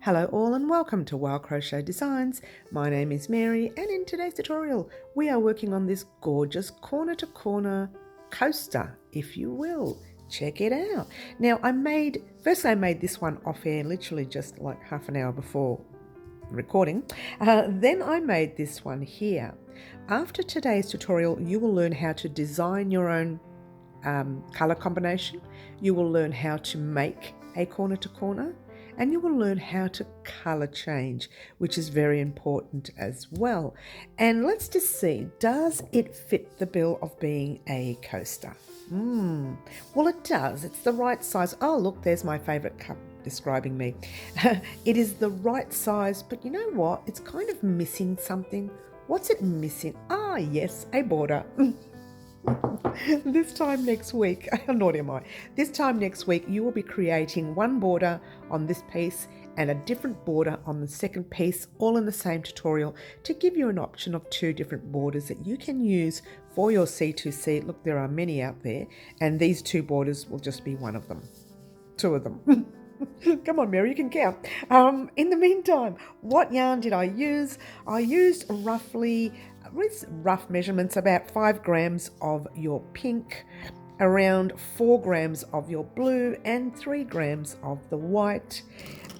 Hello all and welcome to Crochet Designs. My name is Mary and in today's tutorial we are working on this gorgeous corner to corner coaster, if you will. Check it out. Now I made this one off air literally just like half an hour before recording. Then I made this one here. After today's tutorial you will learn how to design your own color combination. You will learn how to make a corner to corner, and you will learn how to color change, which is very important as well. And let's just see, does it fit the bill of being a coaster? Well, it does. It's the right size. Oh, look, there's my favorite cup describing me. It is the right size, but you know what? It's kind of missing something. What's it missing? Ah, yes, a border. This time next week, naughty am I, this time next week you will be creating one border on this piece and a different border on the second piece, all in the same tutorial, to give you an option of two different borders that you can use for your C2C. Look, there are many out there, and these two borders will just be one of them. Two of them. Come on, Mary, you can count. In the meantime, what yarn did I use? I used roughly, with rough measurements, about 5 grams of your pink, around 4 grams of your blue, and 3 grams of the white.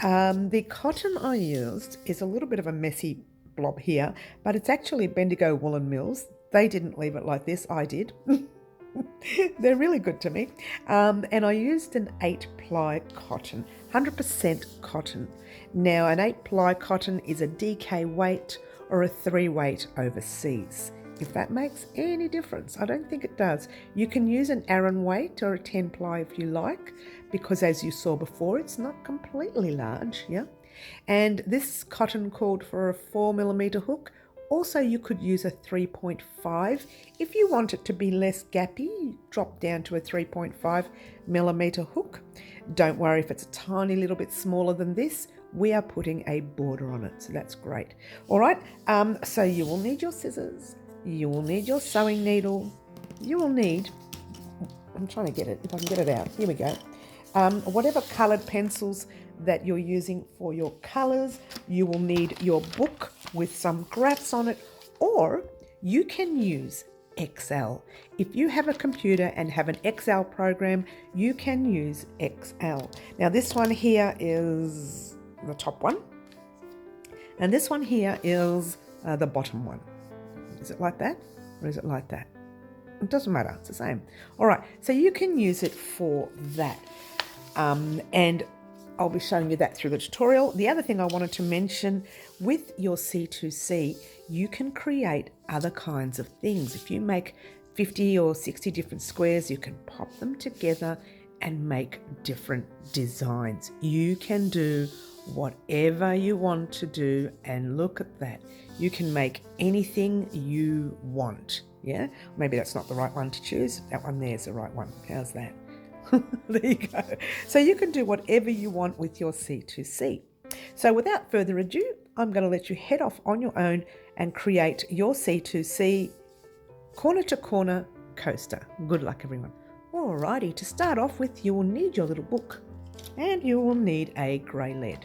The cotton I used is a little bit of a messy blob here, but it's actually Bendigo Woolen Mills. They didn't leave it like this, I did. They're really good to me. And I used an 8-ply cotton, 100% cotton. Now, an 8-ply cotton is a DK weight or a 3 weight overseas, if that makes any difference. I don't think it does. You can use an Aran weight or a 10-ply if you like, because as you saw before, it's not completely large, yeah? And this cotton called for a 4mm hook. Also, you could use a 3.5. If you want it to be less gappy, drop down to a 3.5mm hook. Don't worry if it's a tiny little bit smaller than this. We are putting a border on it, so that's great. All right, so you will need your scissors. You will need your sewing needle. You will need, I'm trying to get it, if I can get it out. Here we go. Whatever coloured pencils that you're using for your colours. You will need your book with some graphs on it, or you can use Excel. If you have a computer and have an Excel program, you can use Excel. Now this one here is the top one, and this one here is the bottom one. Is it like that, or is it like that? It doesn't matter, it's the same. All right, so you can use it for that. And I'll be showing you that through the tutorial. The other thing I wanted to mention, with your C2C, you can create other kinds of things. If you make 50 or 60 different squares, you can pop them together and make different designs. You can do whatever you want to do, and look at that. You can make anything you want, yeah? Maybe that's not the right one to choose. That one there's the right one. How's that? There you go. So you can do whatever you want with your C2C. So without further ado, I'm going to let you head off on your own and create your C2C corner to corner coaster. Good luck, everyone. Alrighty, to start off with, you will need your little book and you will need a grey lead.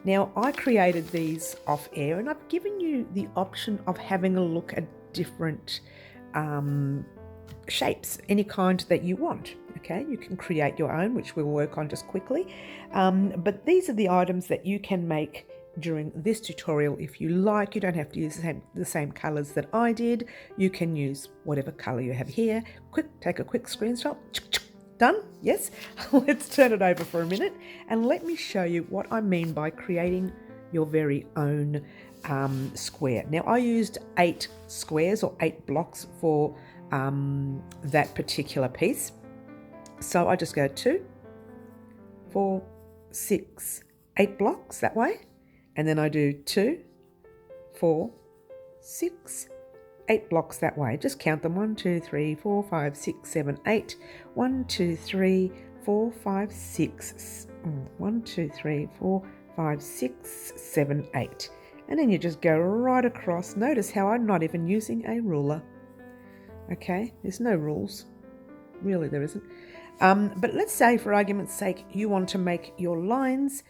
Now, I created these off air and I've given you the option of having a look at different shapes, any kind that you want. Okay, you can create your own, which we'll work on just quickly. But these are the items that you can make during this tutorial if you like. You don't have to use the same colours that I did. You can use whatever colour you have here. Take a quick screenshot. Done? Yes? Let's turn it over for a minute and let me show you what I mean by creating your very own square. Now, I used 8 squares or 8 blocks for that particular piece. So I just go 2, 4, 6, 8 blocks that way, and then I do 2, 4, 6, 8 blocks that way. Just count them: 1, 2, 3, 4, 5, 6, 7, 8. 1, 2, 3, 4, 5, 6. 1, 2, 3, 4, 5, 6, 7, 8. And then you just go right across. Notice how I'm not even using a ruler. Okay, there's no rules. Really, there isn't. But let's say, for argument's sake, you want to make your lines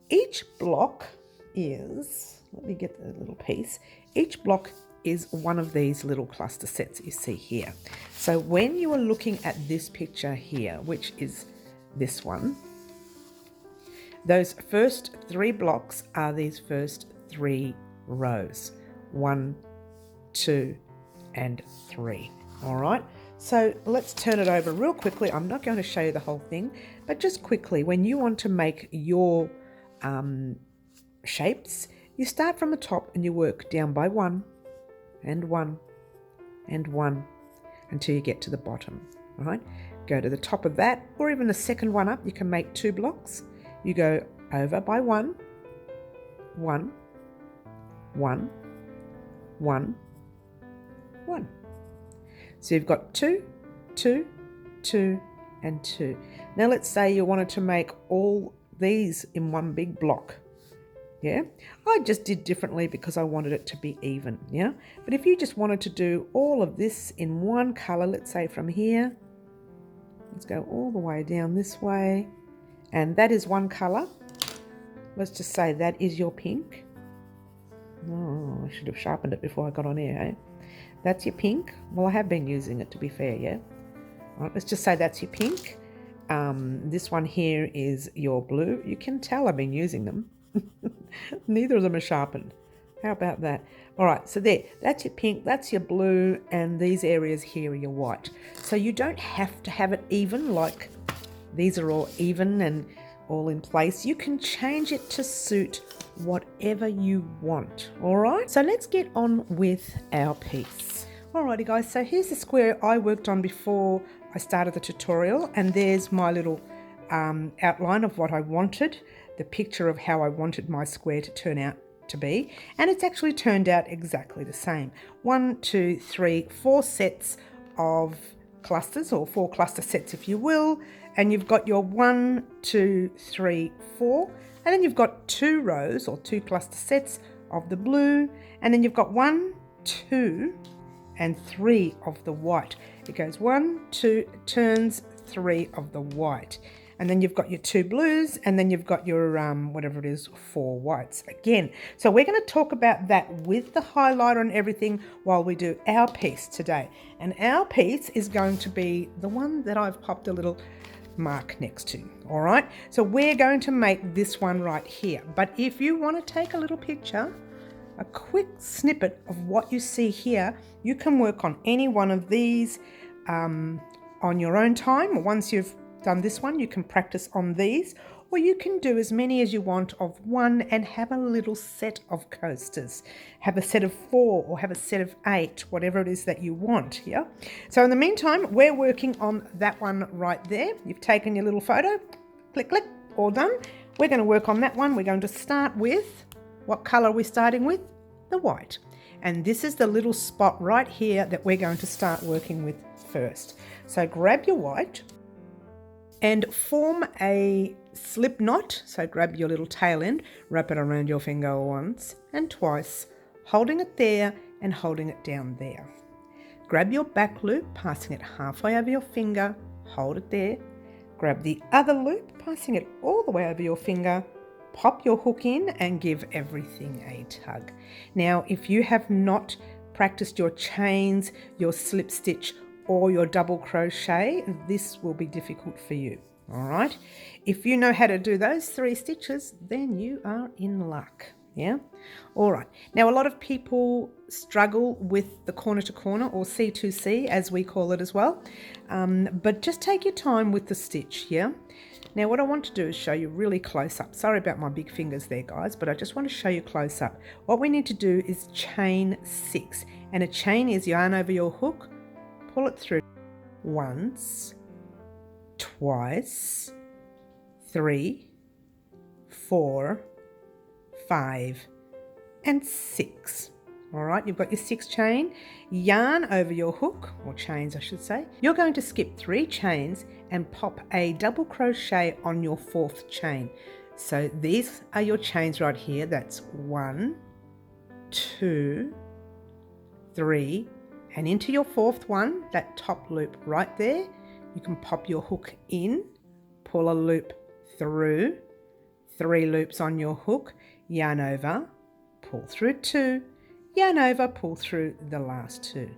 each block is, let me get the little piece, each block is one of these little cluster sets you see here. So when you are looking at this picture here, which is this one, those first 3 blocks are these first 3 rows. 1, 2, and 3. All right, so let's turn it over real quickly. I'm not going to show you the whole thing, but just quickly, when you want to make your shapes, you start from the top and you work down by 1 and 1 and 1 until you get to the bottom. All right, go to the top of that, or even the second one up. You can make 2 blocks. You go over by 1, 1, 1, 1, 1. So you've got 2, 2, 2, and 2. Now let's say you wanted to make all these in one big block. Yeah, I just did differently because I wanted it to be even. Yeah, but if you just wanted to do all of this in one color, let's say from here, let's go all the way down this way, and that is one color. Let's just say that is your pink. Oh, I should have sharpened it before I got on here, eh? That's your pink. Well, I have been using it, to be fair, yeah. All right, let's just say that's your pink. This one here is your blue. You can tell I've been using them. Neither of them are sharpened. How about that? All right, so there, that's your pink, that's your blue, and these areas here are your white. So you don't have to have it even, like these are all even and all in place. You can change it to suit whatever you want. All right, so let's get on with our piece. Alrighty guys, so here's the square I worked on before I started the tutorial, and there's my little outline of what I wanted, the picture of how I wanted my square to turn out to be, and it's actually turned out exactly the same. 1, 2, 3, 4 sets of clusters, or 4 cluster sets if you will, and you've got your 1, 2, 3, 4, and then you've got 2 rows or 2 cluster sets of the blue, and then you've got 1, 2, and 3 of the white. It goes 1, 2, turns 3 of the white. And then you've got your 2 blues, and then you've got your, whatever it is, 4 whites again. So we're going to talk about that with the highlighter and everything while we do our piece today. And our piece is going to be the one that I've popped a little mark next to. All right, so we're going to make this one right here. But if you want to take a little picture, a quick snippet of what you see here, you can work on any one of these on your own time. Once you've done this one, you can practice on these, or you can do as many as you want of one and have a little set of coasters. Have a set of 4 or have a set of 8, whatever it is that you want. Yeah. So in the meantime, we're working on that one right there. You've taken your little photo, click, click, all done. We're going to work on that one. We're going to start with, what color are we starting with? The white. And this is the little spot right here that we're going to start working with first. So grab your white and form a slip knot. So grab your little tail end, wrap it around your finger once and twice, holding it there and holding it down there. Grab your back loop, passing it halfway over your finger, hold it there. Grab the other loop, passing it all the way over your finger, pop your hook in and give everything a tug. Now, if you have not practiced your chains, your slip stitch, or your double crochet, this will be difficult for you. All right, if you know how to do those 3 stitches, then you are in luck. Yeah. All right, now a lot of people struggle with the corner to corner, or C2C as we call it as well, but just take your time with the stitch. Yeah. Now what I want to do is show you really close up. Sorry about my big fingers there guys, but I just want to show you close up. What we need to do is chain 6, and a chain is yarn over your hook, pull it through once, twice, 3, 4, 5, and 6. All right, you've got your 6 chain, yarn over your hook, or chains I should say. You're going to skip 3 chains and pop a double crochet on your 4th chain. So these are your chains right here. That's 1, 2, 3, and into your 4th one, that top loop right there, you can pop your hook in, pull a loop through, 3 loops on your hook, yarn over, pull through 2, yarn over, pull through the last 2.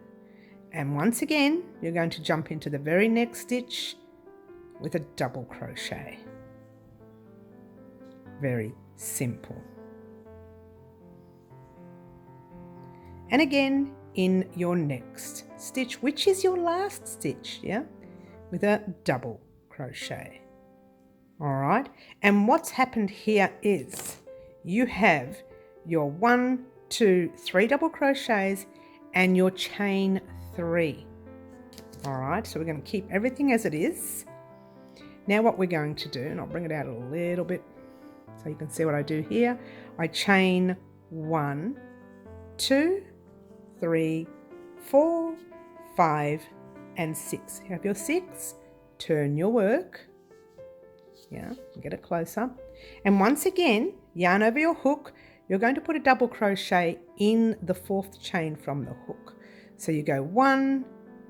And once again, you're going to jump into the very next stitch with a double crochet. Very simple. And again, in your next stitch, which is your last stitch, yeah, with a double crochet. All right, and what's happened here is you have your 1, 2, 3 double crochets and your chain 3. All right, so we're going to keep everything as it is. Now what we're going to do, and I'll bring it out a little bit so you can see what I do here. I chain 1, 2, 3, 4, 5 and 6. You have your 6, turn your work, yeah, get it closer, and once again yarn over your hook. You're going to put a double crochet in the 4th chain from the hook. So you go 1,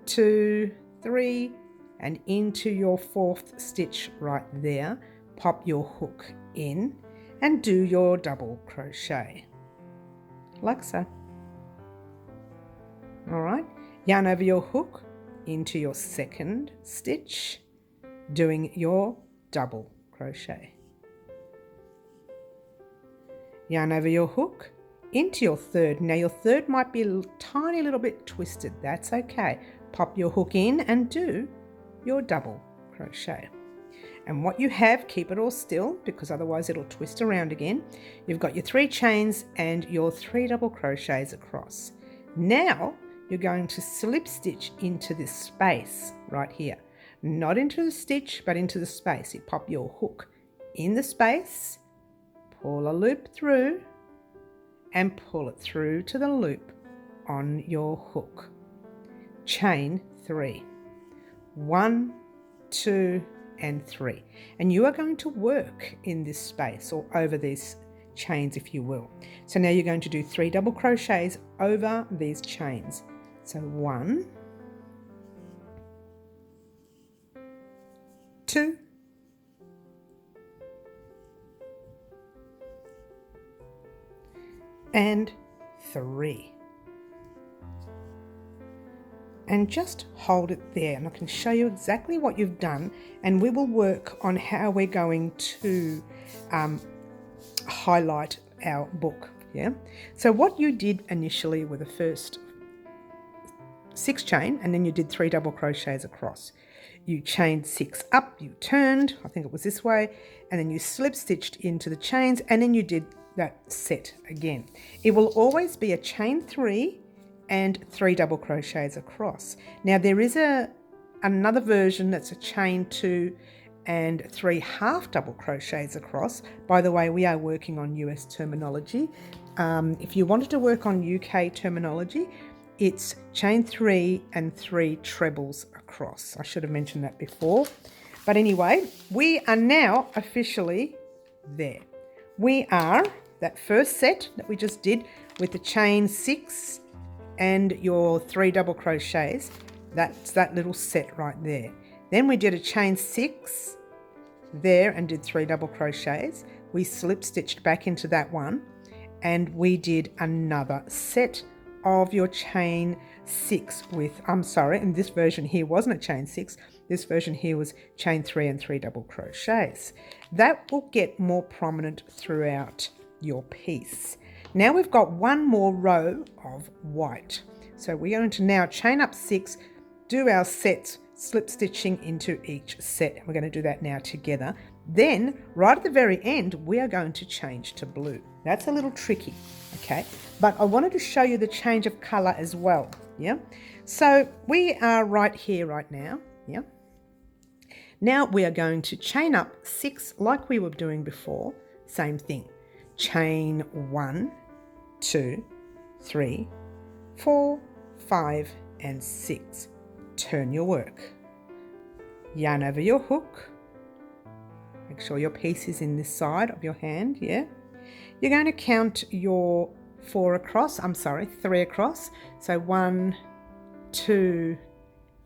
2, 3 and into your 4th stitch right there, pop your hook in and do your double crochet like so. All right, yarn over your hook into your 2nd stitch, doing your double crochet. Yarn over your hook into your 3rd. Now your 3rd might be a tiny little bit twisted. That's okay. Pop your hook in and do your double crochet. And what you have, keep it all still because otherwise it'll twist around again. You've got your 3 chains and your 3 double crochets across. Now you're going to slip stitch into this space right here. Not into the stitch, but into the space. You pop your hook in the space, pull a loop through and pull it through to the loop on your hook. Chain 3. 1, 2 and 3. And you are going to work in this space or over these chains, if you will. So now you're going to do 3 double crochets over these chains. So 1, 2, 3. And just hold it there, and I can show you exactly what you've done, and we will work on how we're going to highlight our book. Yeah. So what you did initially with the first 6 chain, and then you did 3 double crochets across. You chained 6 up, you turned, I think it was this way, and then you slip stitched into the chains, and then you did that set again. It will always be a chain 3 and 3 double crochets across. Now there is another version that's a chain 2 and 3 half double crochets across. By the way, we are working on US terminology. If you wanted to work on UK terminology, it's chain 3 and 3 trebles across. I should have mentioned that before. But anyway, we are now officially there. We are that first set that we just did with the chain 6 and your 3 double crochets. That's that little set right there. Then we did a chain 6 there and did 3 double crochets. We slip stitched back into that one and we did another set of your chain 6 with, I'm sorry, and this version here wasn't a chain 6. This version here was chain 3 and 3 double crochets. That will get more prominent throughout your piece. Now we've got one more row of white. So we're going to now chain up 6, do our sets, slip stitching into each set. We're going to do that now together. Then right at the very end, we are going to change to blue. That's a little tricky, okay? But I wanted to show you the change of color as well, yeah? So we are right here right now, yeah? Now we are going to chain up 6 like we were doing before. Same thing. Chain 1, 2, 3, 4, 5 and 6. Turn your work. Yarn over your hook. Make sure your piece is in this side of your hand, yeah? You're going to count your 3 across. So 1, 2,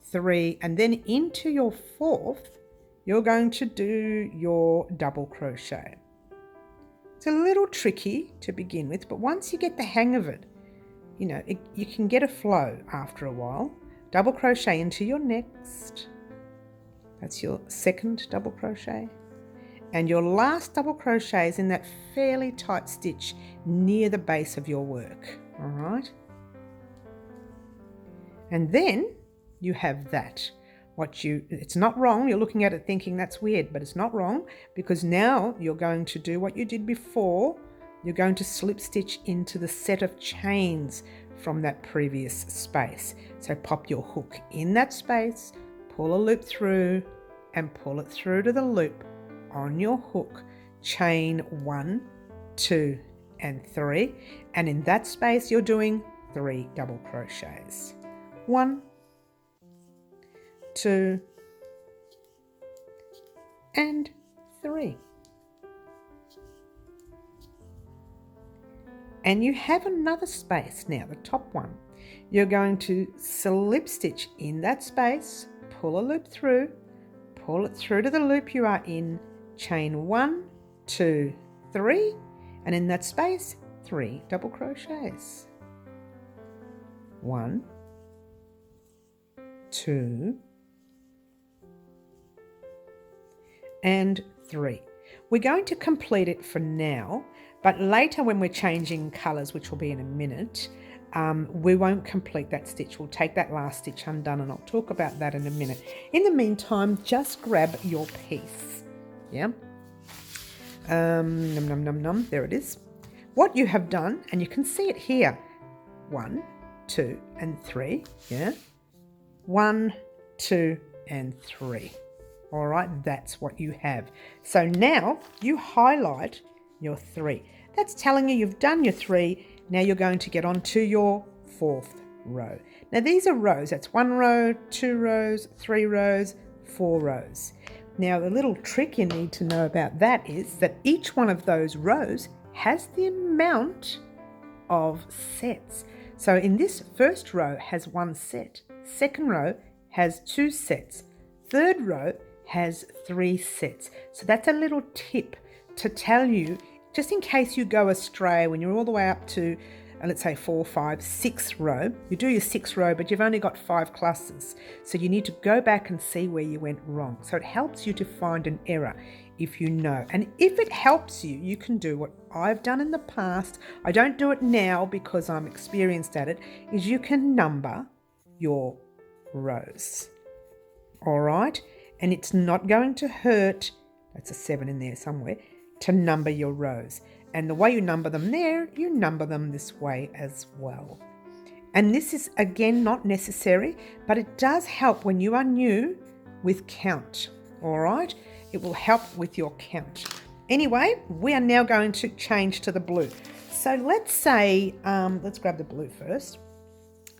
3, and then into your 4th, you're going to do your double crochet. It's a little tricky to begin with, but once you get the hang of it, you can get a flow after a while. Double crochet into your next. That's your second double crochet. And your last double crochet is in that fairly tight stitch near the base of your work. All right. And then you have that. It's not wrong. You're looking at it thinking that's weird, but it's not wrong, because now you're going to do what you did before. You're going to slip stitch into the set of chains from that previous space. So pop your hook in that space, pull a loop through and pull it through to the loop on your hook, chain 1, 2 and 3, and in that space you're doing 3 double crochets. 1, 2 and 3. And you have another space now, the top one. You're going to slip stitch in that space, pull a loop through, pull it through to the loop you are in, chain 1, 2, 3, and in that space 3 double crochets. 1, 2 and 3. We're going to complete it for now, but later when we're changing colours, which will be in a minute, we won't complete that stitch. We'll take that last stitch undone, and I'll talk about that in a minute. In the meantime, just grab your piece. Yeah. Num num num num. There it is. What you have done, and you can see it here. 1, 2 and 3. Yeah. 1, 2 and 3. All right, that's what you have. So now you highlight your 3. That's telling you you've done your 3. Now you're going to get onto your 4th row. Now these are rows. That's 1 row, 2 rows, 3 rows, 4 rows. Now the little trick you need to know about that is that each one of those rows has the amount of sets. So in this first row has 1 set. Second row has 2 sets. Third row has 3 sets. So that's a little tip to tell you, just in case you go astray when you're all the way up to, let's say 4, 5, 6 row. You do your 6th row, but you've only got 5 clusters. So you need to go back and see where you went wrong. So it helps you to find an error if you know. And if it helps you, you can do what I've done in the past. I don't do it now because I'm experienced at it, is you can number your rows. All right? And it's not going to hurt, that's a 7 in there somewhere, to number your rows. And the way you number them there, you number them this way as well. And this is, again, not necessary, but it does help when you are new with count. All right? It will help with your count. Anyway, we are now going to change to the blue. So let's say, let's grab the blue first.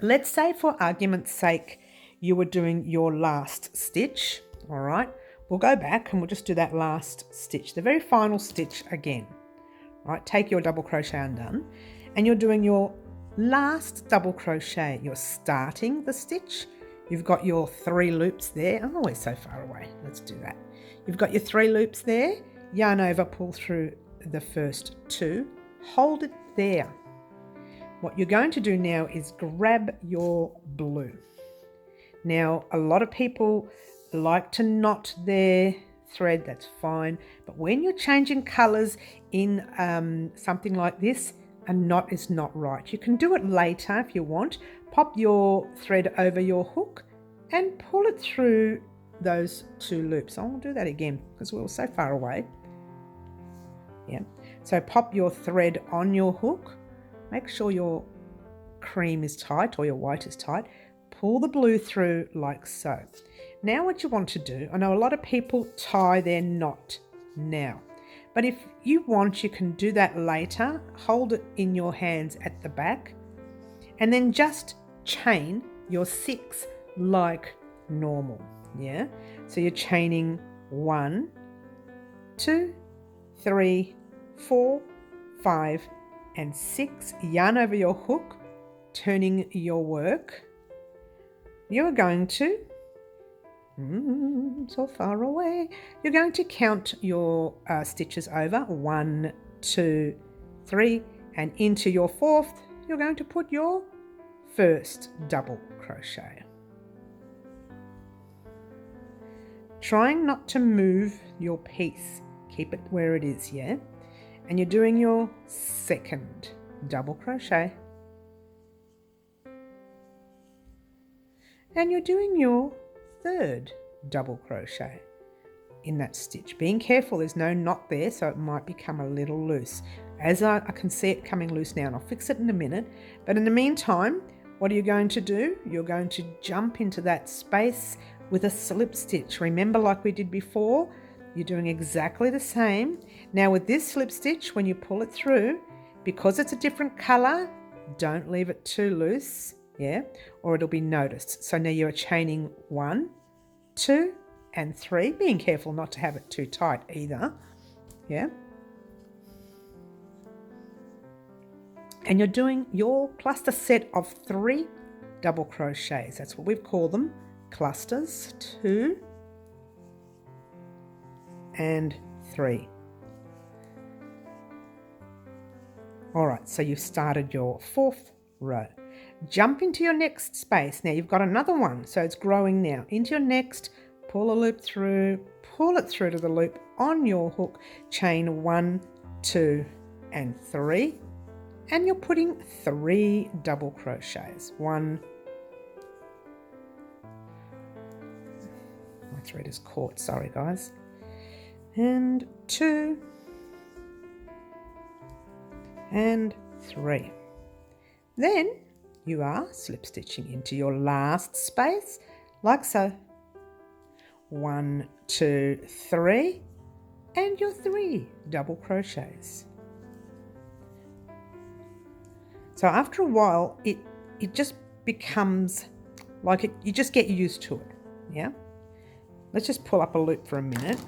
Let's say for argument's sake, you were doing your last stitch. All right, we'll go back and we'll just do that last stitch, the very final stitch again. All right, take your double crochet undone and you're doing your last double crochet. You're starting the stitch. You've got your 3 loops there. Oh, we're so far away. Let's do that. You've got your 3 loops there. Yarn over, pull through the first 2. Hold it there. What you're going to do now is grab your blue. Now, a lot of people like to knot their thread, that's fine. But when you're changing colours in something like this, a knot is not right. You can do it later if you want. Pop your thread over your hook and pull it through those 2 loops. I'll do that again because we were so far away. Yeah. So pop your thread on your hook. Make sure your cream is tight or your white is tight. Pull the blue through like so. Now what you want to do, I know a lot of people tie their knot now, but if you want, you can do that later. Hold it in your hands at the back and then just chain your 6 like normal. Yeah, so you're chaining 1, 2, 3, 4, 5 and 6. Yarn over your hook, turning your work. You're going to, so far away, you're going to count your stitches over. 1, 2, 3, and into your fourth, you're going to put your first double crochet. Trying not to move your piece, keep it where it is, yeah? And you're doing your second double crochet. And you're doing your third double crochet in that stitch. Being careful, there's no knot there, so it might become a little loose. As I can see it coming loose now, and I'll fix it in a minute. But in the meantime, what are you going to do? You're going to jump into that space with a slip stitch. Remember, like we did before, you're doing exactly the same. Now with this slip stitch, when you pull it through, because it's a different color, don't leave it too loose, yeah, or it'll be noticed. So now you're chaining 1, 2, and 3, being careful not to have it too tight either, yeah. And you're doing your cluster set of 3 double crochets. That's what we've called them, clusters, 2 and 3. All right, so you've started your 4th row. Jump into your next space. Now you've got another one, so it's growing now. Into your next, pull a loop through, pull it through to the loop on your hook, chain 1, 2, and 3. And you're putting 3 double crochets. 1, my thread is caught, sorry guys, and 2, and 3. Then you are slip stitching into your last space, like so. 1, 2, 3, and your 3 double crochets. So after a while, it just becomes like it, you just get used to it, yeah? Let's just pull up a loop for a minute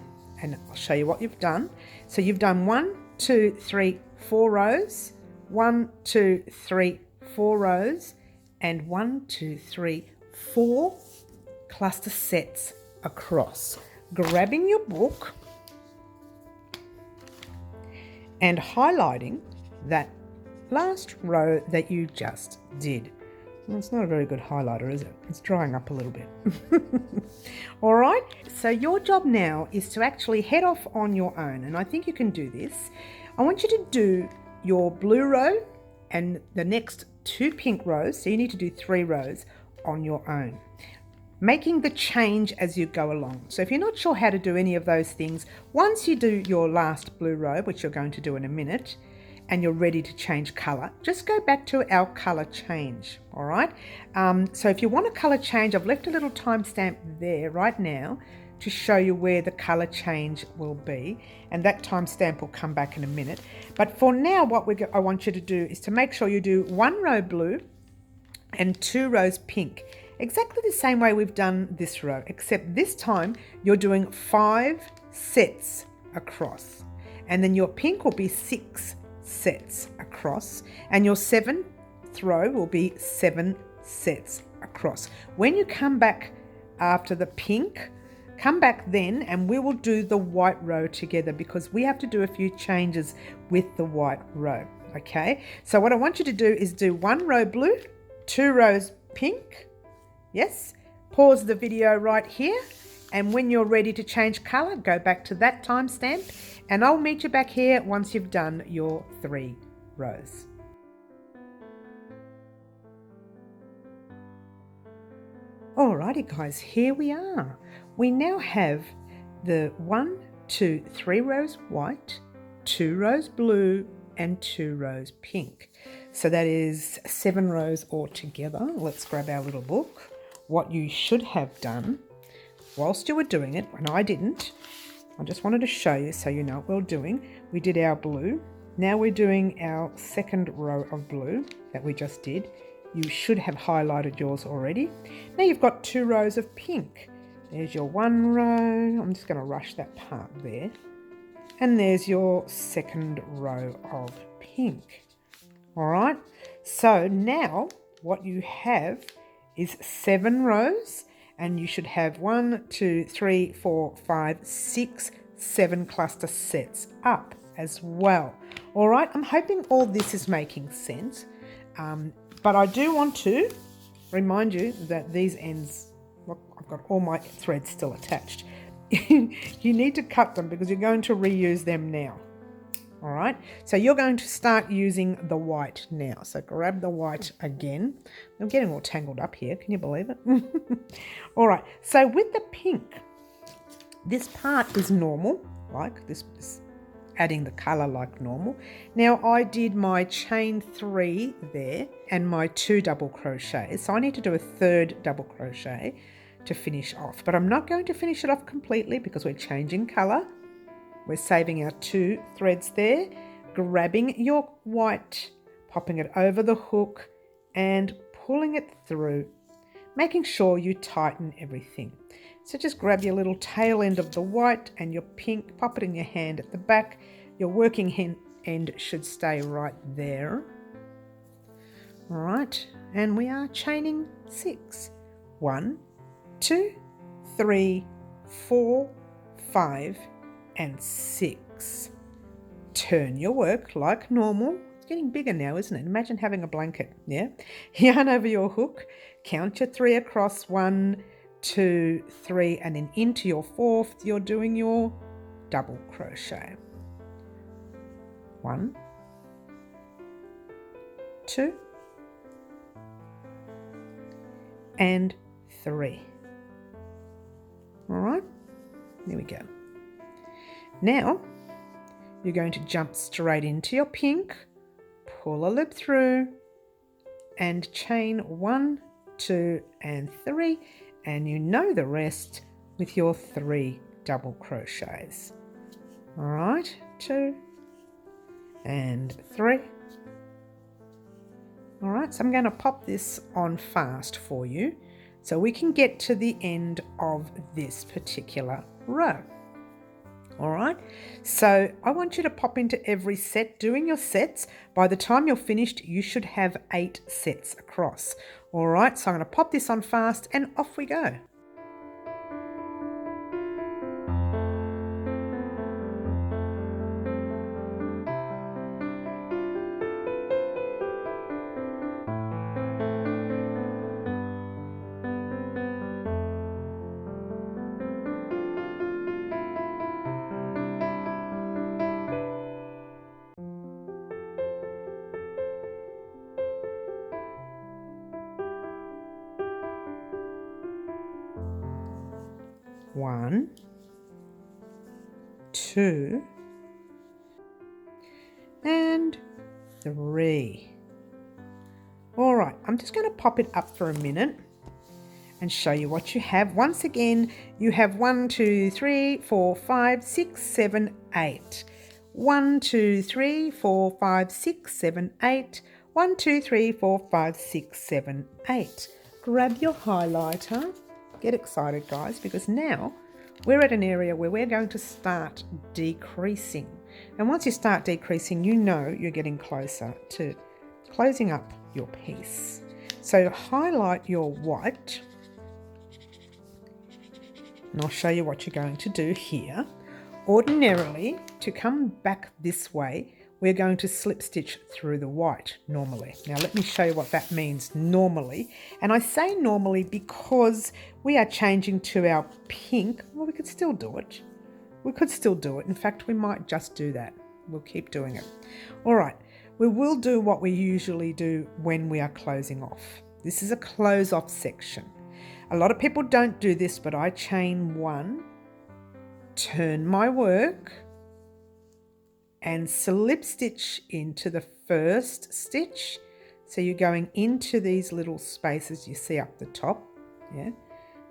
and I'll show you what you've done. So you've done 1, 2, 3, 4 rows, 1, 2, 3, 4 rows, and 1, 2, 3, 4 cluster sets across. Grabbing your book and highlighting that last row that you just did. Well, it's not a very good highlighter, is it? It's drying up a little bit. All right, so your job now is to actually head off on your own, and I think you can do this. I want you to do your blue row and the next 2 pink rows, so you need to do 3 rows on your own, making the change as you go along. So if you're not sure how to do any of those things, once you do your last blue row, which you're going to do in a minute, and you're ready to change colour, just go back to our colour change, all right? So if you want a colour change, I've left a little timestamp there right now to show you where the colour change will be, and that timestamp will come back in a minute. But for now, what I want you to do is to make sure you do 1 row blue and 2 rows pink, exactly the same way we've done this row, except this time you're doing 5 sets across, and then your pink will be 6 sets across, and your 7th row will be 7 sets across. When you come back after the pink, come back then and we will do the white row together, because we have to do a few changes with the white row. Okay, so what I want you to do is do 1 row blue, 2 rows pink. Yes, pause the video right here, and when you're ready to change colour, go back to that timestamp, and I'll meet you back here once you've done your 3 rows. Alrighty guys, here we are. We now have the 1, 2, 3 rows white, 2 rows blue, and 2 rows pink. So that is 7 rows altogether. Let's grab our little book. What you should have done whilst you were doing it, and I didn't, I just wanted to show you so you know what we're doing. We did our blue. Now we're doing our 2nd row of blue that we just did. You should have highlighted yours already. Now you've got 2 rows of pink. There's your 1 row. I'm just going to rush that part there. And there's your 2nd row of pink. All right. So now what you have is 7 rows, and you should have 1, 2, 3, 4, 5, 6, 7 cluster sets up as well. All right, I'm hoping all this is making sense. But I do want to remind you that these ends, look, I've got all my threads still attached. You need to cut them because you're going to reuse them now. All right, so you're going to start using the white now. So grab the white again. I'm getting all tangled up here. Can you believe it? All right, so with the pink, this part is normal, like this is adding the color like normal. Now I did my chain 3 there and my 2 double crochets. So I need to do a 3rd double crochet to finish off, but I'm not going to finish it off completely because we're changing color. We're saving our 2 threads there, grabbing your white, popping it over the hook and pulling it through, making sure you tighten everything. So just grab your little tail end of the white and your pink, pop it in your hand at the back. Your working end should stay right there. All right, and we are chaining 6. 1, 2, 3, 4, 5, and 6. Turn your work like normal. It's getting bigger now, isn't it? Imagine having a blanket, yeah? Yarn over your hook, count your 3 across, 1, 2, 3, and then into your 4th, you're doing your double crochet. 1, 2, and 3. All right, there we go. Now, you're going to jump straight into your pink, pull a loop through, and chain 1, 2, and 3, and you know the rest with your 3 double crochets. All right, 2 and 3. All right, so I'm going to pop this on fast for you so we can get to the end of this particular row. All right, so I want you to pop into every set, doing your sets. By the time you're finished, you should have 8 sets across. All right, so I'm going to pop this on fast and off we go. One, 2, and 3. All right, I'm just going to pop it up for a minute and show you what you have. Once again, you have 1, 2, 3, 4, 5, 6, 7, 8. 1, 2, 3, 4, 5, 6, 7, 8. 1, 2, 3, 4, 5, 6, 7, 8. Grab your highlighter. Get excited, guys, because now we're at an area where we're going to start decreasing. And once you start decreasing, you know you're getting closer to closing up your piece. So highlight your white, and I'll show you what you're going to do here. Ordinarily, to come back this way, we're going to slip stitch through the white normally. Now let me show you what that means normally. And I say normally because we are changing to our pink. Well, we could still do it. We could still do it. In fact, we might just do that. We'll keep doing it. All right, we will do what we usually do when we are closing off. This is a close off section. A lot of people don't do this, but I chain 1, turn my work, and slip stitch into the first stitch. So you're going into these little spaces you see up the top, yeah,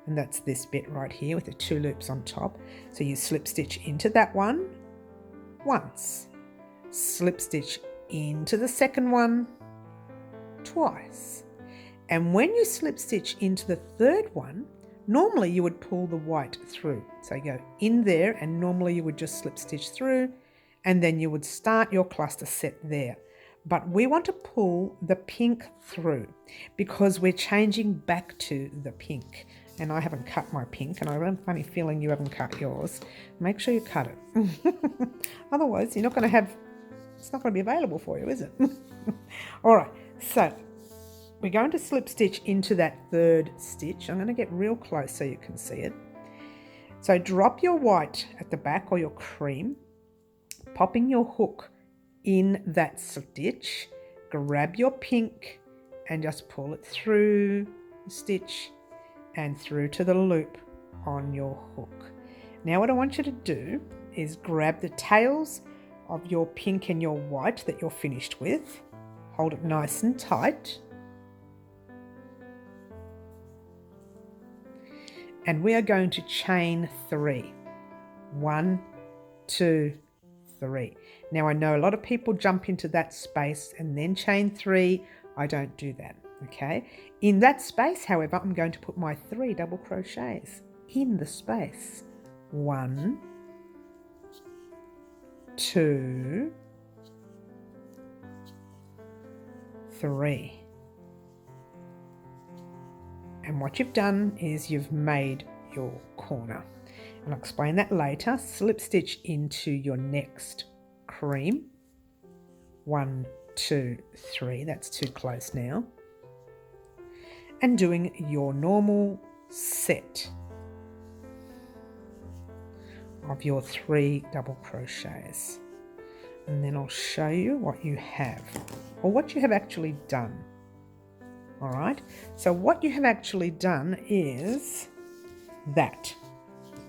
and that's this bit right here with the 2 loops on top. So you slip stitch into that one once, slip stitch into the second one twice, and when you slip stitch into the third one, normally you would pull the white through. So you go in there, and normally you would just slip stitch through, and then you would start your cluster set there. But we want to pull the pink through because we're changing back to the pink. and I haven't cut my pink, and I have a funny feeling you haven't cut yours. Make sure you cut it. Otherwise, you're not going to have, it's not going to be available for you, is it? All right, so we're going to slip stitch into that third stitch. I'm going to get real close so you can see it. So drop your white at the back or your cream, popping your hook in that stitch, grab your pink and just pull it through the stitch and through to the loop on your hook. Now what I want you to do is grab the tails of your pink and your white that you're finished with, hold it nice and tight, and we are going to chain 3. 1, 2, 3. Now I know a lot of people jump into that space and then chain 3. I don't do that, okay? In that space, however, I'm going to put my 3 double crochets in the space. 1, 2, 3. And what you've done is you've made your corner. And I'll explain that later. Slip stitch into your next cream. 1, 2, 3. That's too close now. And doing your normal set of your 3 double crochets. And then I'll show you what you have, or what you have actually done. All right, so what you have actually done is that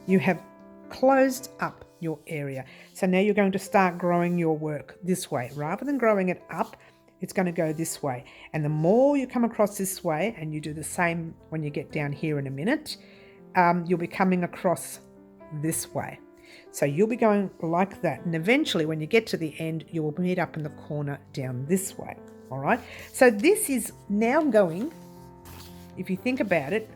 you have closed up your area. So now you're going to start growing your work this way. Rather than growing it up, it's going to go this way. And the more you come across this way, and you do the same when you get down here in a minute, you'll be coming across this way. So you'll be going like that. And eventually when you get to the end, you will meet up in the corner down this way. All right, so this is now going, if you think about it,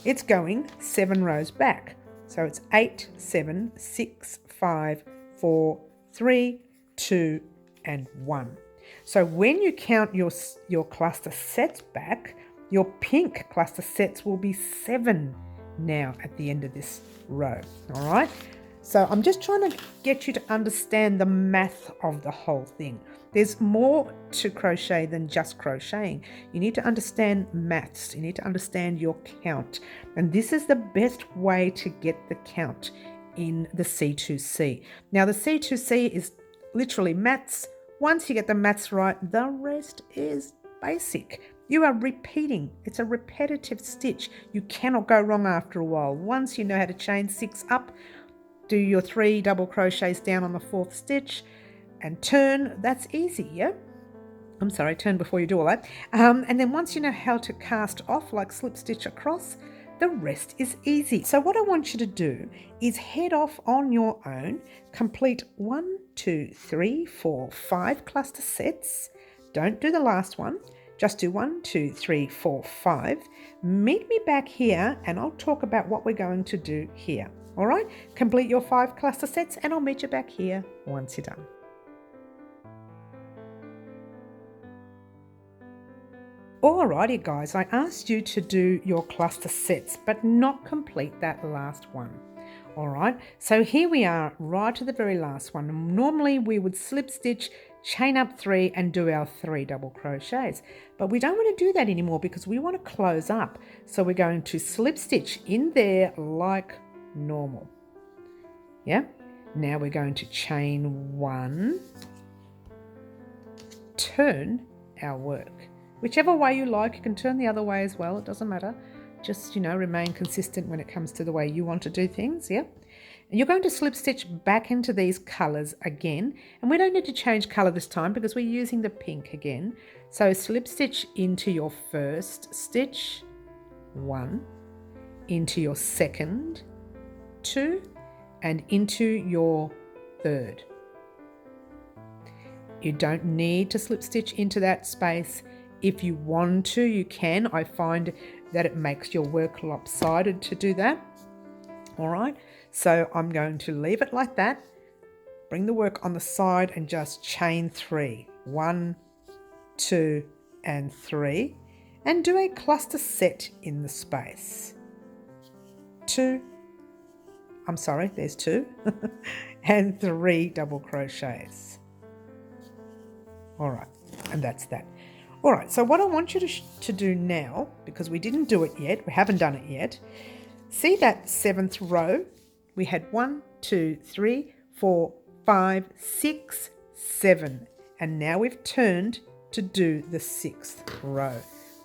it's going 7 rows back. So it's 8, 7, 6, 5, 4, 3, 2, and 1. So when you count your cluster sets back, your pink cluster sets will be 7 now at the end of this row. All right, so I'm just trying to get you to understand the math of the whole thing. There's more to crochet than just crocheting. You need to understand maths. You need to understand your count. And this is the best way to get the count in the C2C. Now the C2C is literally maths. Once you get the maths right, the rest is basic. You are repeating. It's a repetitive stitch. You cannot go wrong after a while. Once you know how to chain 6 up, do your 3 double crochets down on the 4th stitch, and turn. That's easy, yeah? I'm sorry, turn before you do all that. And then once you know how to cast off, like slip stitch across, the rest is easy. So what I want you to do is head off on your own, complete 1, 2, 3, 4, 5 cluster sets. Don't do the last one. Just do 1, 2, 3, 4, 5. Meet me back here and I'll talk about what we're going to do here. All right? Complete your 5 cluster sets and I'll meet you back here once you're done. Alrighty guys, I asked you to do your cluster sets, but not complete that last one. Alright, so here we are right to the very last one. Normally we would slip stitch, chain up 3 and do our 3 double crochets. But we don't want to do that anymore because we want to close up. So we're going to slip stitch in there like normal. Yeah, now we're going to chain 1, turn our work. Whichever way you like, you can turn the other way as well, it doesn't matter. Just, remain consistent when it comes to the way you want to do things, yeah? And you're going to slip stitch back into these colours again, and we don't need to change colour this time because we're using the pink again. So slip stitch into your first stitch, 1, into your second, 2, and into your third. You don't need to slip stitch into that space. If you want to, you can. I find that it makes your work lopsided to do that. All right, so I'm going to leave it like that. Bring the work on the side and just chain 3. 1, 2, and 3. And do a cluster set in the space. there's 2 and 3 double crochets. All right, and that's that. All right, so what I want you to do now, because we didn't do it yet, we haven't done it yet, see that 7th row? We had 1, 2, 3, 4, 5, 6, 7, and now we've turned to do the 6th row.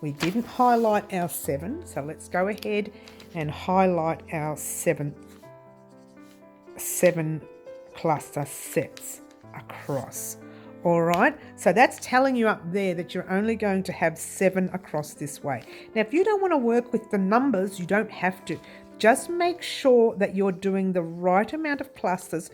We didn't highlight our 7, so let's go ahead and highlight our 7 cluster sets across. All right, so that's telling you up there that you're only going to have 7 across this way. Now, if you don't want to work with the numbers, you don't have to. Just make sure that you're doing the right amount of clusters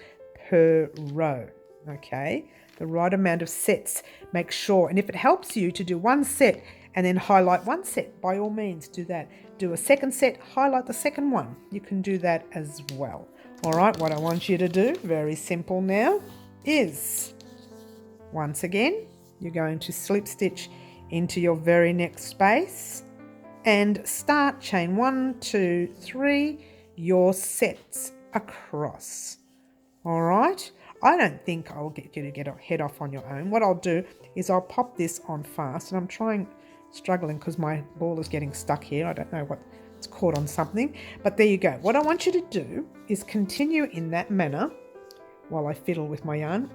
per row, okay? The right amount of sets, make sure. And if it helps you to do one set and then highlight one set, by all means do that. Do a second set, highlight the second one. You can do that as well. All right, what I want you to do, very simple now, is once again, you're going to slip stitch into your very next space and start chain 1, 2, 3, your sets across. All right, I don't think I'll get you to get a head off on your own. What I'll do is I'll pop this on fast, and I'm struggling because my ball is getting stuck here. I don't know what, it's caught on something, but there you go. What I want you to do is continue in that manner while I fiddle with my yarn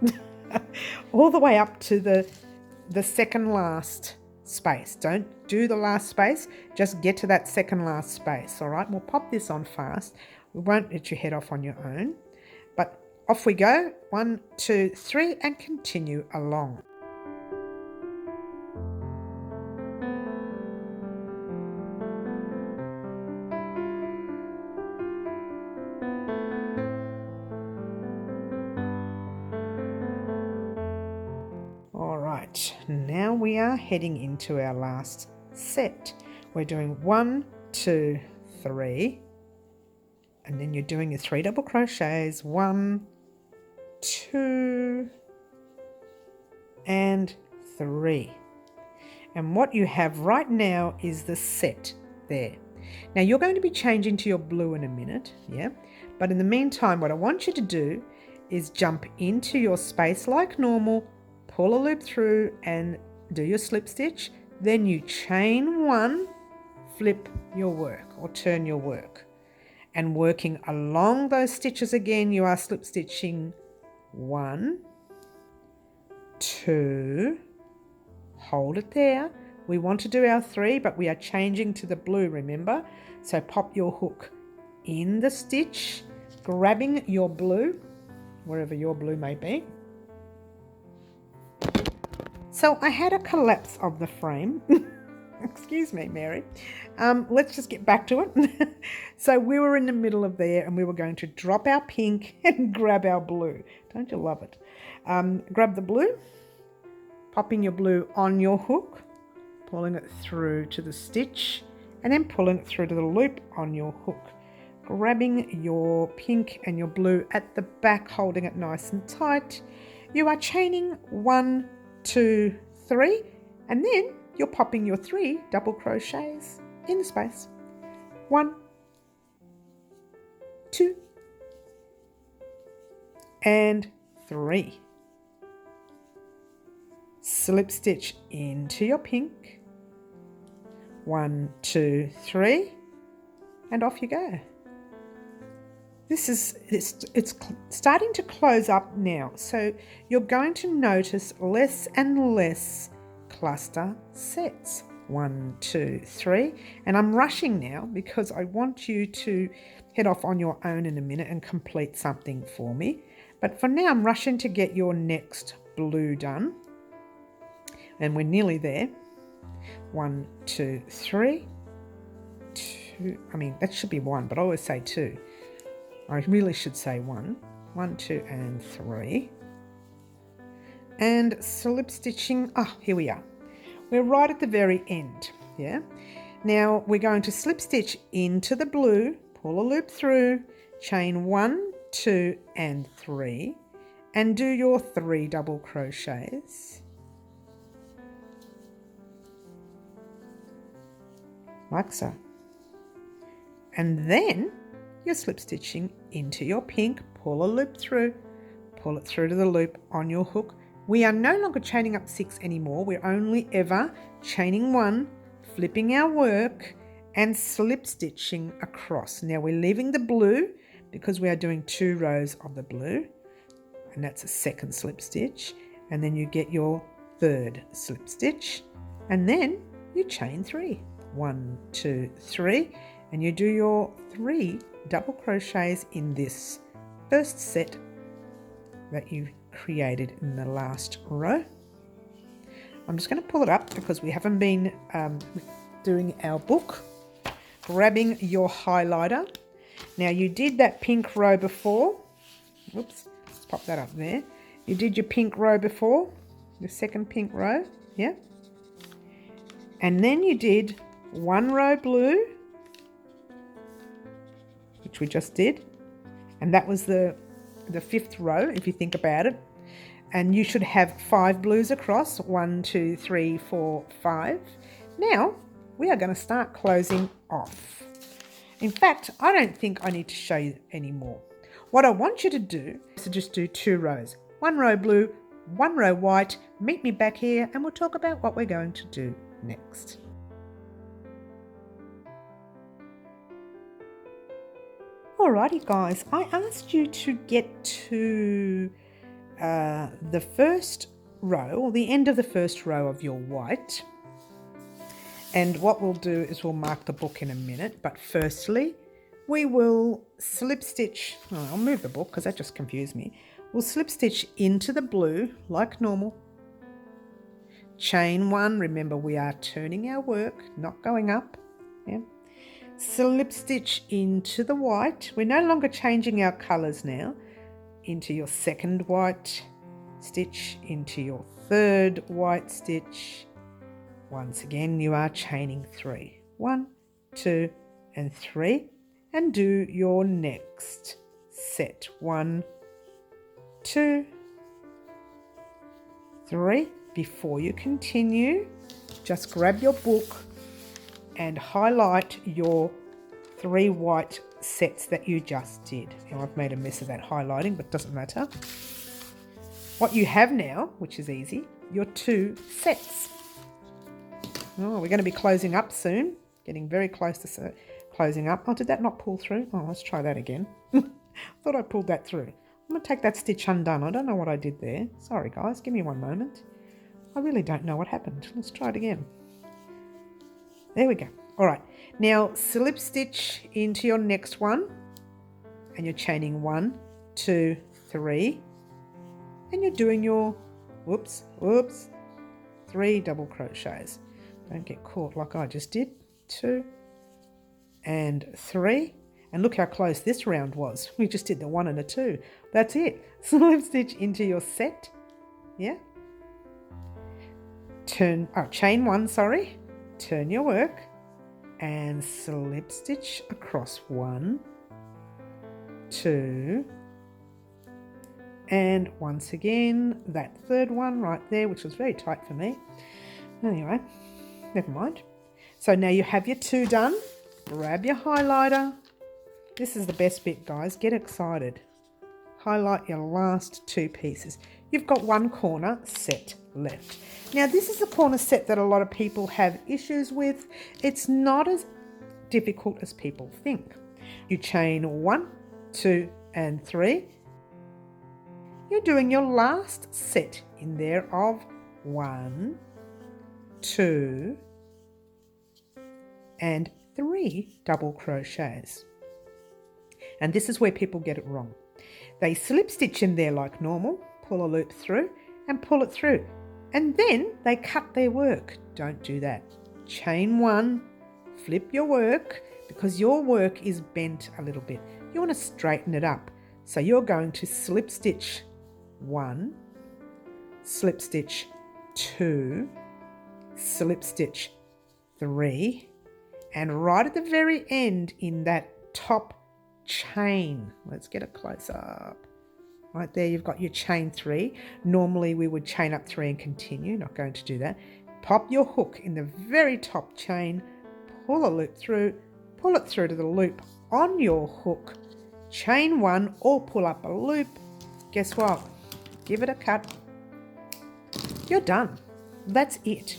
all the way up to the second last space. Don't do the last space, just get to that second last space. All right, we'll pop this on fast. We won't let you head off on your own, but off we go. 1, 2, 3, and continue along. Now we are heading into our last set. We're doing 1, 2, 3, and then you're doing your 3 double crochets, 1, 2, and 3. And what you have right now is the set there. Now you're going to be changing to your blue in a minute, yeah? But in the meantime, what I want you to do is jump into your space like normal, pull a loop through and do your slip stitch, then you chain 1, flip your work or turn your work, and working along those stitches again, you are slip stitching 1, 2, hold it there. We want to do our 3, but we are changing to the blue, remember? So pop your hook in the stitch, grabbing your blue, wherever your blue may be. So I had a collapse of the frame. Excuse me, Mary. Let's just get back to it. So we were in the middle of there and we were going to drop our pink and grab our blue. Don't you love it? Grab the blue, popping your blue on your hook, pulling it through to the stitch, and then pulling it through to the loop on your hook. Grabbing your pink and your blue at the back, holding it nice and tight. You are chaining 1, 2, 3, and then you're popping your 3 double crochets in the space. 1, 2, and 3. Slip stitch into your pink. 1, 2, 3, and off you go. It's starting to close up now, so you're going to notice less and less cluster sets. 1, 2, 3, and I'm rushing now because I want you to head off on your own in a minute and complete something for me. But for now, I'm rushing to get your next blue done, and we're nearly there. 1, 2, 3, 2. I mean, that should be 1, but I always say 2. I really should say 1. 1, 2, and 3. And slip stitching. Ah, here we are. We're right at the very end. Yeah. Now we're going to slip stitch into the blue, pull a loop through, chain 1, 2, and 3, and do your 3 double crochets. Like so. And then you're slip stitching into your pink, pull a loop through, pull it through to the loop on your hook. We are no longer chaining up 6 anymore. We're only ever chaining 1, flipping our work and slip stitching across. Now we're leaving the blue because we are doing 2 rows of the blue, and that's a second slip stitch, and then you get your 3rd slip stitch, and then you chain 3. 1, 2, 3, and you do your 3 double crochets in this first set that you created in the last row. I'm just going to pull it up because we haven't been doing our book. Grabbing your highlighter. Now you did that pink row before. Whoops, let's pop that up there. You did your pink row before, the second pink row, yeah? And then you did 1 row blue, which we just did, and that was the 5th row if you think about it. And you should have 5 blues across, 1, 2, 3, 4, 5. Now we are going to start closing off. In fact, I don't think I need to show you anymore. What I want you to do is to just do 2 rows. 1 row blue, 1 row white. Meet me back here and we'll talk about what we're going to do next. Alrighty guys, I asked you to get to the first row, or the end of the first row of your white. And what we'll do is we'll mark the book in a minute, but firstly we will slip stitch, I'll move the book because that just confused me. We'll slip stitch into the blue like normal. Chain 1, remember we are turning our work, not going up. Yeah. Slip stitch into the white. We're no longer changing our colours now. Into your 2nd white stitch, into your 3rd white stitch. Once again, you are chaining 3. 1, 2, and 3. And do your next set. 1, 2, 3. Before you continue, just grab your book and highlight your 3 white sets that you just did. Now I've made a mess of that highlighting, but it doesn't matter. What you have now, which is easy, your 2 sets. Oh, we're going to be closing up soon. Getting very close to closing up. Oh, did that not pull through? Oh, let's try that again. Thought I pulled that through. I'm going to take that stitch undone. I don't know what I did there. Sorry guys, give me one moment. I really don't know what happened. Let's try it again. There we go. All right. Now slip stitch into your next one. And you're chaining 1, 2, 3. And you're doing your, whoops, 3 double crochets. Don't get caught like I just did. 2 and 3. And look how close this round was. We just did the 1 and a 2. That's it. Slip stitch into your set. Yeah. Chain 1, sorry. Turn your work and slip stitch across 1, 2, and once again that 3rd one right there, which was very tight for me. Anyway, never mind. So now you have your 2 done. Grab your highlighter. This is the best bit, guys. Get excited. Highlight your last 2 pieces. You've got 1 corner set left. Now this is the corner set that a lot of people have issues with. It's not as difficult as people think. You chain 1, 2, and 3. You're doing your last set in there of 1, 2, and 3 double crochets. And this is where people get it wrong. They slip stitch in there like normal, pull a loop through and pull it through. And then they cut their work. Don't do that. Chain 1, flip your work because your work is bent a little bit. You want to straighten it up. So you're going to slip stitch 1, slip stitch 2, slip stitch 3, and right at the very end in that top chain, let's get a close up. Right there, you've got your chain 3. Normally we would chain up 3 and continue, not going to do that. Pop your hook in the very top chain, pull a loop through, pull it through to the loop on your hook, chain 1 or pull up a loop. Guess what? Give it a cut. You're done. That's it.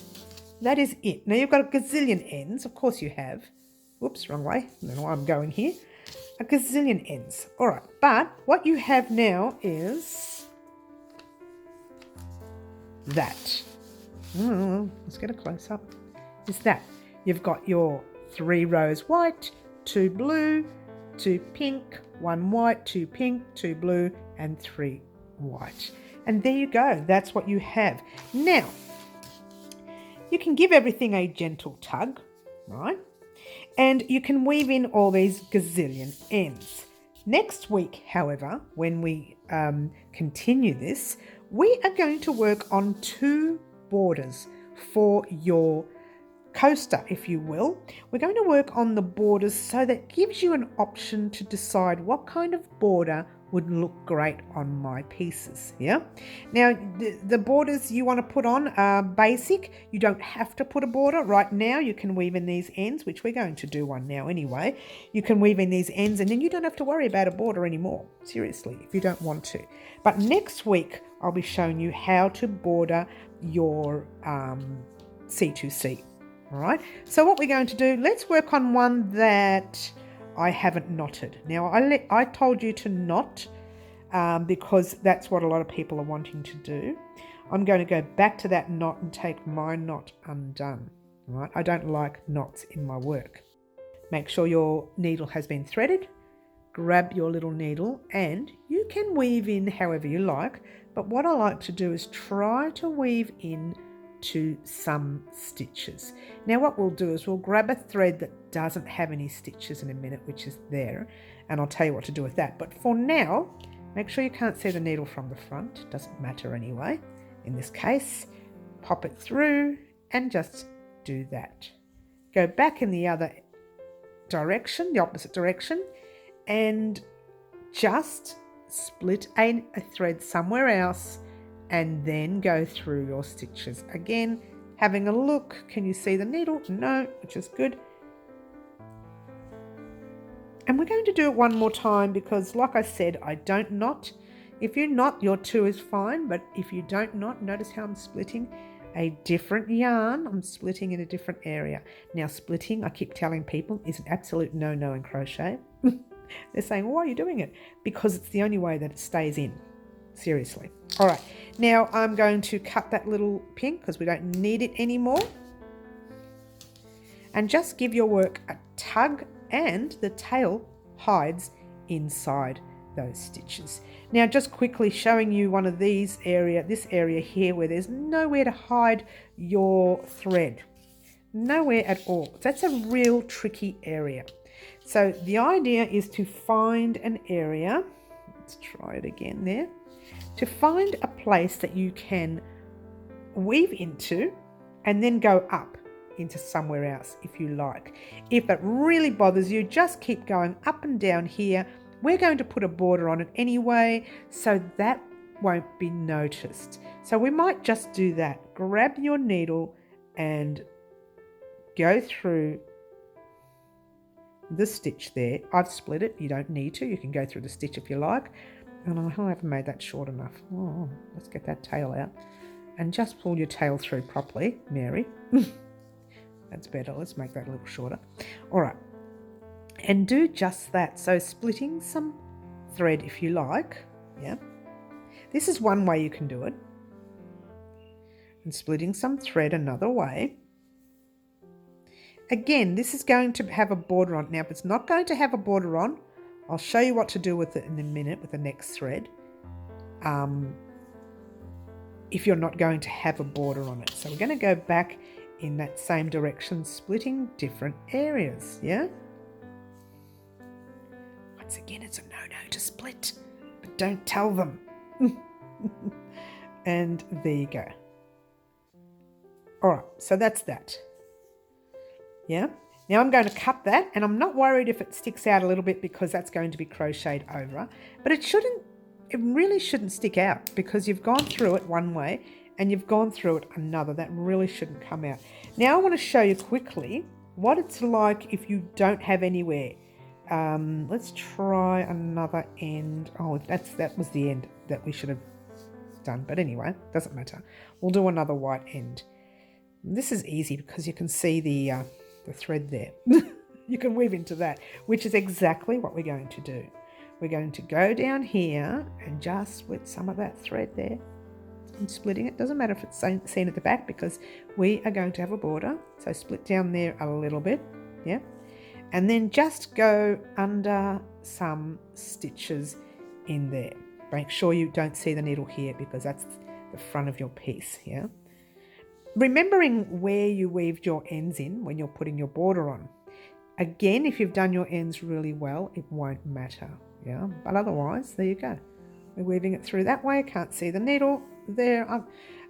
That is it. Now you've got a gazillion ends. Of course you have. Whoops, wrong way. I don't know why I'm going here. A gazillion ends. All right, but what you have now is that. Let's get a close up. Is that. You've got your 3 rows white, 2 blue, 2 pink, 1 white, 2 pink, 2 blue, and 3 white. And there you go. That's what you have. Now, you can give everything a gentle tug, right? And you can weave in all these gazillion ends. Next week, however, when we continue this, we are going to work on 2 borders for your coaster, if you will. We're going to work on the borders so that gives you an option to decide what kind of border would look great on my pieces. Yeah. Now the borders you want to put on are basic. You don't have to put a border right now. You can weave in these ends, which we're going to do one now anyway. You can weave in these ends and then you don't have to worry about a border anymore. Seriously, if you don't want to. But next week I'll be showing you how to border your C2C. All right. So what we're going to do, let's work on one that I haven't knotted. Now I told you to knot because that's what a lot of people are wanting to do. I'm going to go back to that knot and take my knot undone. Right? I don't like knots in my work. Make sure your needle has been threaded. Grab your little needle and you can weave in however you like. But what I like to do is try to weave in to some stitches. Now what we'll do is we'll grab a thread that doesn't have any stitches in a minute, which is there, and I'll tell you what to do with that. But for now, make sure you can't see the needle from the front. Doesn't matter anyway. In this case, pop it through and just do that. Go back in the other direction, the opposite direction, and just split a thread somewhere else and then go through your stitches. Again, having a look, can you see the needle? No, which is good. And we're going to do it one more time because like I said, I don't knot. If you knot, your 2 is fine, but if you don't knot, notice how I'm splitting a different yarn. I'm splitting in a different area. Now splitting, I keep telling people, is an absolute no-no in crochet. They're saying, why are you doing it? Because it's the only way that it stays in. Seriously. All right, now I'm going to cut that little pink because we don't need it anymore. And just give your work a tug and the tail hides inside those stitches. Now just quickly showing you one of this area here where there's nowhere to hide your thread. Nowhere at all. That's a real tricky area. So the idea is to find an area. Let's try it again there. To find a place that you can weave into and then go up into somewhere else if you like. If it really bothers you, just keep going up and down here. We're going to put a border on it anyway, so that won't be noticed. So we might just do that. Grab your needle and go through the stitch there. I've split it. You don't need to. You can go through the stitch if you like. And I haven't made that short enough. Oh, let's get that tail out. And just pull your tail through properly, Mary. That's better. Let's make that a little shorter. All right. And do just that. So splitting some thread if you like. Yeah. This is one way you can do it. And splitting some thread another way. Again, this is going to have a border on. Now, if it's not going to have a border on, I'll show you what to do with it in a minute with the next thread. If you're not going to have a border on it. So we're going to go back in that same direction, splitting different areas, yeah? Once again, it's a no-no to split, but don't tell them. And there you go. All right, so that's that. Yeah? Now I'm going to cut that, and I'm not worried if it sticks out a little bit because that's going to be crocheted over, but it really shouldn't stick out because you've gone through it one way and you've gone through it another. That really shouldn't come out. Now I want to show you quickly what it's like if you don't have anywhere let's try another end. Oh, that was the end that we should have done. But anyway, doesn't matter. We'll do another white end. This is easy because you can see the thread there. You can weave into that, which is exactly what we're going to do. We're going to go down here and just split some of that thread there. I'm splitting it. Doesn't matter if it's seen at the back because we are going to have a border. So split down there a little bit, yeah. And then just go under some stitches in there. Make sure you don't see the needle here because that's the front of your piece, yeah. Remembering where you weaved your ends in when you're putting your border on. Again, if you've done your ends really well, it won't matter, yeah. But otherwise, there you go. We're weaving it through that way. Can't see the needle there.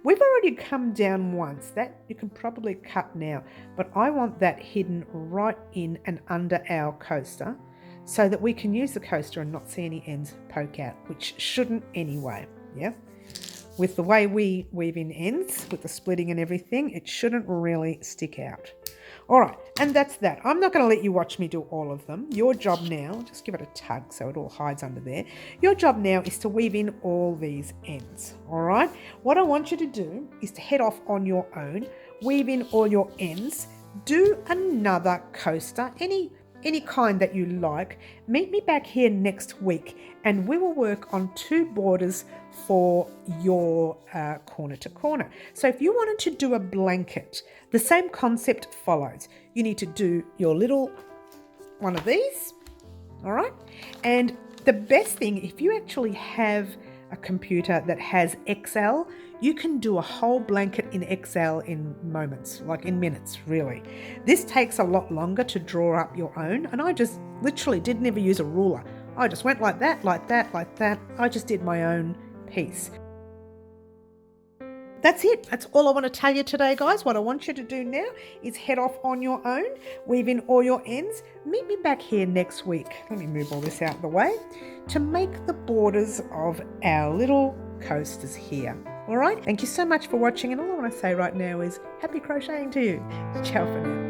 We've already come down once. That you can probably cut now, but I want that hidden right in and under our coaster so that we can use the coaster and not see any ends poke out, which shouldn't anyway, yeah. With the way we weave in ends, with the splitting and everything, it shouldn't really stick out. All right, and that's that. I'm not going to let you watch me do all of them. Your job now, just give it a tug so it all hides under there. Your job now is to weave in all these ends, all right? What I want you to do is to head off on your own, weave in all your ends, do another coaster, any kind that you like. Meet me back here next week and we will work on 2 borders for your corner to corner. So if you wanted to do a blanket, the same concept follows. You need to do your little one of these, all right? And the best thing, if you actually have a computer that has Excel, you can do a whole blanket in Excel in moments, like in minutes, really. This takes a lot longer to draw up your own, and I just literally didn't ever use a ruler. I just went like that, like that, like that. I just did my own piece. That's it. That's all I want to tell you today, guys. What I want you to do now is head off on your own, weave in all your ends. Meet me back here next week. Let me move all this out of the way to make the borders of our little coasters here. All right. Thank you so much for watching. And all I want to say right now is happy crocheting to you. Ciao for now.